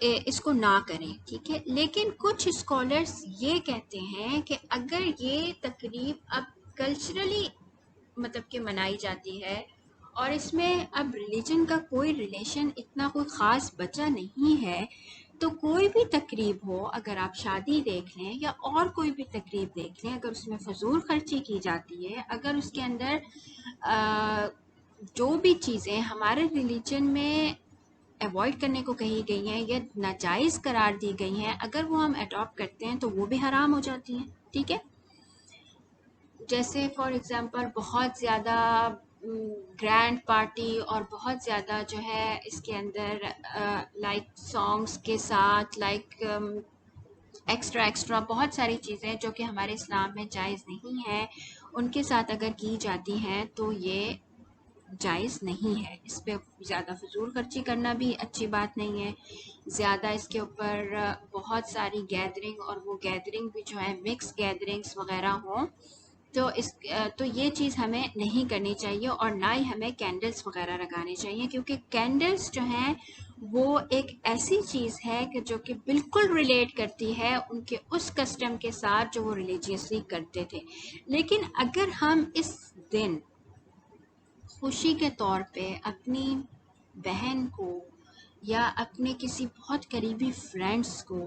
اس کو نہ کریں، ٹھیک ہے. لیکن کچھ اسکالرس یہ کہتے ہیں کہ اگر یہ تقریب اب کلچرلی مطلب کہ منائی جاتی ہے اور اس میں اب ریلیجن کا کوئی ریلیشن اتنا کوئی خاص بچا نہیں ہے، تو کوئی بھی تقریب ہو، اگر آپ شادی دیکھ لیں یا اور کوئی بھی تقریب دیکھ لیں، اگر اس میں فضول خرچی کی جاتی ہے، اگر اس کے اندر جو بھی چیزیں ہمارے ریلیجن میں ایوائڈ کرنے کو کہی گئی ہیں یا ناجائز قرار دی گئی ہیں، اگر وہ ہم اڈاپٹ کرتے ہیں تو وہ بھی حرام ہو جاتی ہیں، ٹھیک ہے. جیسے فار ایگزامپل بہت زیادہ گرینڈ پارٹی اور بہت زیادہ جو ہے اس کے اندر لائک سانگس کے ساتھ لائک ایکسٹرا بہت ساری چیزیں جو کہ ہمارے اسلام میں جائز نہیں ہیں، ان کے ساتھ اگر کی جاتی ہیں تو یہ جائز نہیں ہے. اس پہ زیادہ فضول خرچی کرنا بھی اچھی بات نہیں ہے. زیادہ اس کے اوپر بہت ساری گیدرنگ، اور وہ گیدرنگ بھی جو ہے مکس گیدرنگس وغیرہ ہوں، تو یہ چیز ہمیں نہیں کرنی چاہیے. اور نہ ہی ہمیں کینڈلز وغیرہ لگانے چاہیے، کیونکہ کینڈلز جو ہیں وہ ایک ایسی چیز ہے کہ جو کہ بالکل ریلیٹ کرتی ہے ان کے اس کسٹم کے ساتھ جو وہ ریلیجیسلی کرتے تھے. لیکن اگر ہم اس دن خوشی کے طور پہ اپنی بہن کو یا اپنے کسی بہت قریبی فرینڈس کو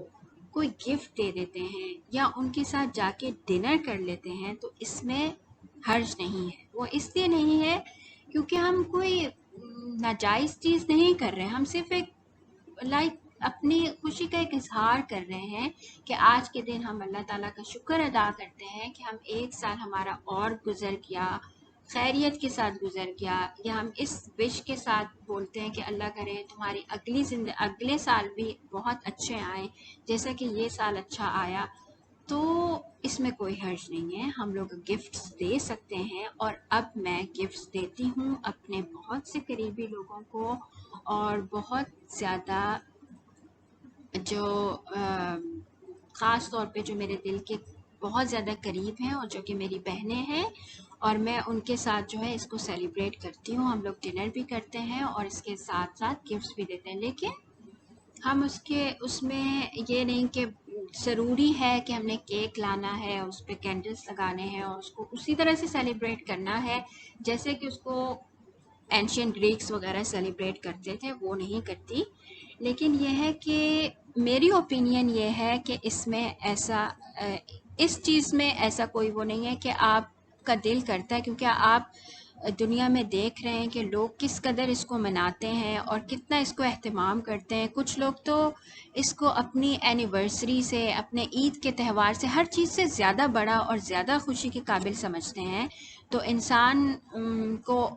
کوئی گفٹ دے دیتے ہیں یا ان کے ساتھ جا کے ڈنر کر لیتے ہیں، تو اس میں حرج نہیں ہے. وہ اس لیے نہیں ہے کیونکہ ہم کوئی ناجائز چیز نہیں کر رہے، ہم صرف ایک لائک اپنی خوشی کا ایک اظہار کر رہے ہیں کہ آج کے دن ہم اللہ تعالیٰ کا شکر ادا کرتے ہیں کہ ہم ایک سال ہمارا اور گزر گیا، خیریت کے ساتھ گزر گیا. یا ہم اس وش کے ساتھ بولتے ہیں کہ اللہ کرے تمہاری اگلے سال بھی بہت اچھے آئیں جیسا کہ یہ سال اچھا آیا. تو اس میں کوئی حرج نہیں ہے، ہم لوگ گفٹس دے سکتے ہیں. اور اب میں گفٹس دیتی ہوں اپنے بہت سے قریبی لوگوں کو، اور بہت زیادہ جو خاص طور پہ جو میرے دل کے بہت زیادہ قریب ہیں اور جو کہ میری بہنیں ہیں، اور میں ان کے ساتھ جو ہے اس کو سیلیبریٹ کرتی ہوں. ہم لوگ ڈنر بھی کرتے ہیں اور اس کے ساتھ ساتھ گفٹس بھی دیتے ہیں. لیکن ہم اس میں یہ نہیں کہ ضروری ہے کہ ہم نے کیک لانا ہے، اس پہ کینڈلس لگانے ہیں اور اس کو اسی طرح سے سیلیبریٹ کرنا ہے جیسے کہ اس کو اینشین گریکس وغیرہ سیلیبریٹ کرتے تھے، وہ نہیں کرتی. لیکن یہ ہے کہ میری اوپینین یہ ہے کہ اس میں ایسا اس چیز میں ایسا کوئی وہ نہیں ہے کہ آپ کا دل کرتا ہے، کیونکہ آپ دنیا میں دیکھ رہے ہیں کہ لوگ کس قدر اس کو مناتے ہیں اور کتنا اس کو اہتمام کرتے ہیں. کچھ لوگ تو اس کو اپنی اینیورسری سے، اپنے عید کے تہوار سے، ہر چیز سے زیادہ بڑا اور زیادہ خوشی کے قابل سمجھتے ہیں. تو انسان کو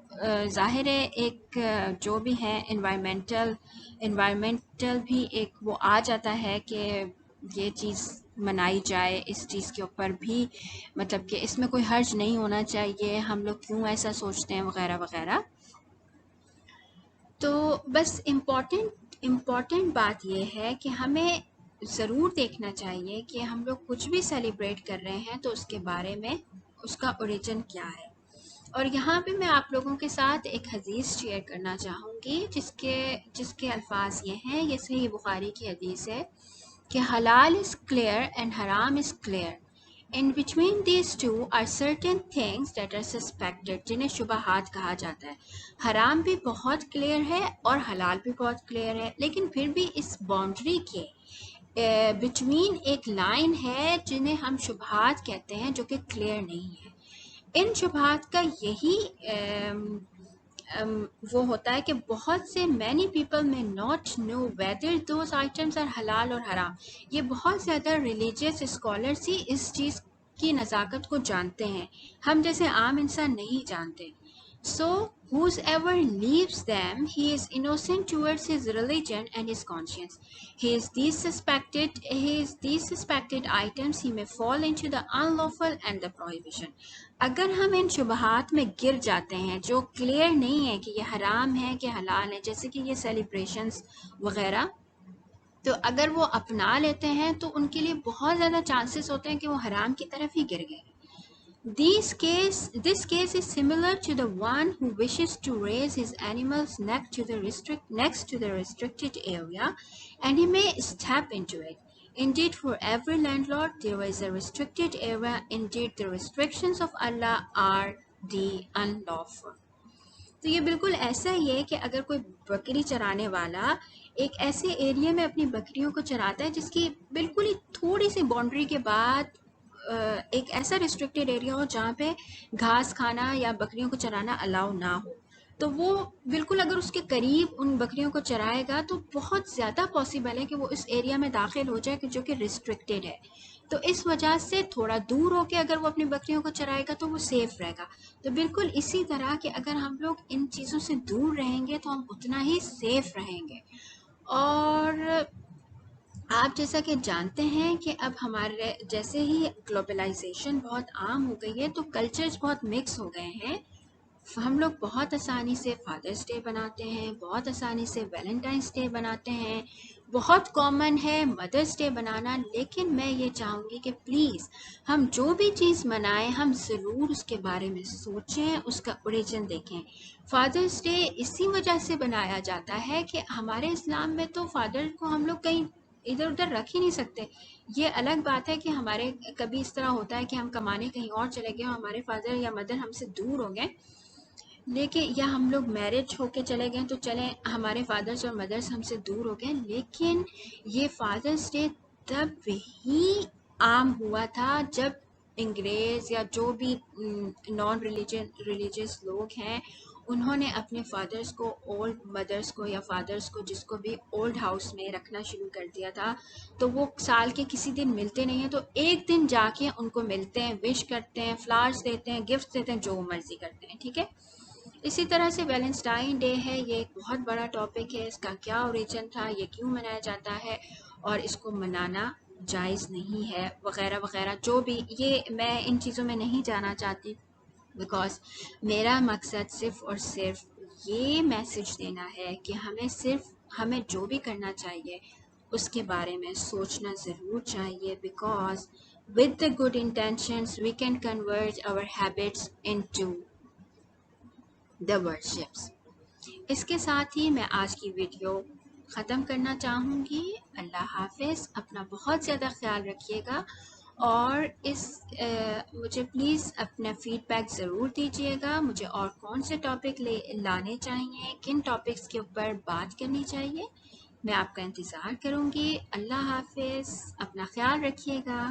ظاہر ہے ایک جو بھی ہے انوائرمنٹل بھی ایک وہ آ جاتا ہے کہ یہ چیز منائی جائے، اس چیز کے اوپر بھی مطلب کہ اس میں کوئی حرج نہیں ہونا چاہیے، ہم لوگ کیوں ایسا سوچتے ہیں وغیرہ وغیرہ. تو بس امپورٹنٹ بات یہ ہے کہ ہمیں ضرور دیکھنا چاہیے کہ ہم لوگ کچھ بھی سیلیبریٹ کر رہے ہیں تو اس کے بارے میں اس کا اوریجن کیا ہے. اور یہاں پہ میں آپ لوگوں کے ساتھ ایک حدیث شیئر کرنا چاہوں گی جس کے الفاظ یہ ہیں. یہ صحیح بخاری کی حدیث ہے کہ حلال is clear and حرام is clear. In between these two are certain things that are suspected, جنہیں شبہات کہا جاتا ہے. حرام بھی بہت کلیئر ہے اور حلال بھی بہت کلیئر ہے، لیکن پھر بھی اس باؤنڈری کے بٹوین ایک لائن ہے جنہیں ہم شبہات کہتے ہیں، جو کہ کلیئر نہیں ہے. ان شبہات کا یہی وہ ہوتا ہے کہ بہت سے many people may not know whether those items are حلال اور حرام. یہ بہت زیادہ ریلیجیس اسکالرس ہی اس چیز کی نزاکت کو جانتے ہیں، ہم جیسے عام انسان نہیں جانتے. So whosoever leaves them, he is innocent towards his religion and his conscience. He is these suspected items, he may fall into the unlawful and the prohibition. اگر ہم ان شبہات میں گر جاتے ہیں جو کلیئر نہیں ہے کہ یہ حرام ہے کہ حلال ہے، جیسے کہ یہ سیلیبریشنز وغیرہ، تو اگر وہ اپنا لیتے ہیں تو ان کے لیے بہت زیادہ چانسز ہوتے ہیں کہ وہ حرام کی طرف ہی گر گئے. This case is similar to the one who wishes to raise his animals next to the restricted area and he may step into it. Indeed, for every landlord there is a restricted area. Indeed, the restrictions of Allah are the unlawful. تو یہ بالکل ایسا ہی ہے کہ اگر کوئی بکری چرانے والا ایک ایسے ایریا میں اپنی بکریوں کو چراتا ہے جس کی بالکل ہی تھوڑی سی باؤنڈری کے بعد ایک ایسا ریسٹرکٹیڈ ایریا ہو جہاں پہ گھاس کھانا یا بکریوں کو چرانا الاؤ نہ ہو، تو وہ بالکل اگر اس کے قریب ان بکریوں کو چرائے گا تو بہت زیادہ پاسبل ہے کہ وہ اس ایریا میں داخل ہو جائے جو کہ ریسٹرکٹیڈ ہے. تو اس وجہ سے تھوڑا دور ہو کے اگر وہ اپنی بکریوں کو چرائے گا تو وہ سیف رہے گا. تو بالکل اسی طرح کہ اگر ہم لوگ ان چیزوں سے دور رہیں گے تو ہم اتنا ہی سیف رہیں گے. اور آپ جیسا کہ جانتے ہیں کہ اب ہمارے جیسے ہی گلوبلائزیشن بہت عام ہو گئی ہے تو کلچرز بہت مکس ہو گئے ہیں. ہم لوگ بہت آسانی سے فادرس ڈے بناتے ہیں، بہت آسانی سے ویلنٹائنس ڈے بناتے ہیں، بہت کامن ہے مدرس ڈے بنانا. لیکن میں یہ چاہوں گی کہ پلیز ہم جو بھی چیز منائیں ہم ضرور اس کے بارے میں سوچیں، اس کا اوریجن دیکھیں. فادرس ڈے اسی وجہ سے بنایا جاتا ہے کہ ہمارے اسلام میں تو فادر کو ہم لوگ کہیں ادھر ادھر رکھ ہی نہیں سکتے. یہ الگ بات ہے کہ ہمارے کبھی اس طرح ہوتا ہے کہ ہم کمانے کہیں اور چلے گئے، ہمارے فادر یا مدر ہم سے دور ہو گئے، لیکن یا ہم لوگ میرج ہو کے چلے گئے تو چلیں ہمارے فادرس اور مدرس ہم سے دور ہو گئے. لیکن یہ فادرس ڈے تب ہی عام ہوا تھا جب انگریز یا جو بھی نان ریلیجیس لوگ ہیں انہوں نے اپنے فادرس کو، اولڈ مدرس کو یا فادرس کو جس کو بھی اولڈ ہاؤس میں رکھنا شروع کر دیا تھا. تو وہ سال کے کسی دن ملتے نہیں ہیں تو ایک دن جا کے ان کو ملتے ہیں، وش کرتے ہیں، فلاورز دیتے ہیں، گفٹ دیتے ہیں، جو مرضی کرتے ہیں. ٹھیک ہے. اسی طرح سے ویلنٹائن ڈے ہے، یہ ایک بہت بڑا ٹاپک ہے، اس کا کیا اوریجن تھا، یہ کیوں منایا جاتا ہے اور اس کو منانا جائز نہیں ہے وغیرہ وغیرہ. جو بھی یہ میں ان چیزوں میں نہیں جانا چاہتی، بیکاز میرا مقصد صرف اور صرف یہ میسج دینا ہے کہ ہمیں جو بھی کرنا چاہیے اس کے بارے میں سوچنا ضرور چاہیے. Because with the good intentions we can convert our habits into the worships. اس کے ساتھ ہی میں آج کی ویڈیو ختم کرنا چاہوں گی. اللہ حافظ. اپنا بہت زیادہ خیال رکھیے گا اور مجھے پلیز اپنا فیڈ بیک ضرور دیجیے گا. مجھے اور کون سے ٹاپک لانے چاہیے، کن ٹاپکس کے اوپر بات کرنی چاہیے، میں آپ کا انتظار کروں گی. اللہ حافظ. اپنا خیال رکھیے گا.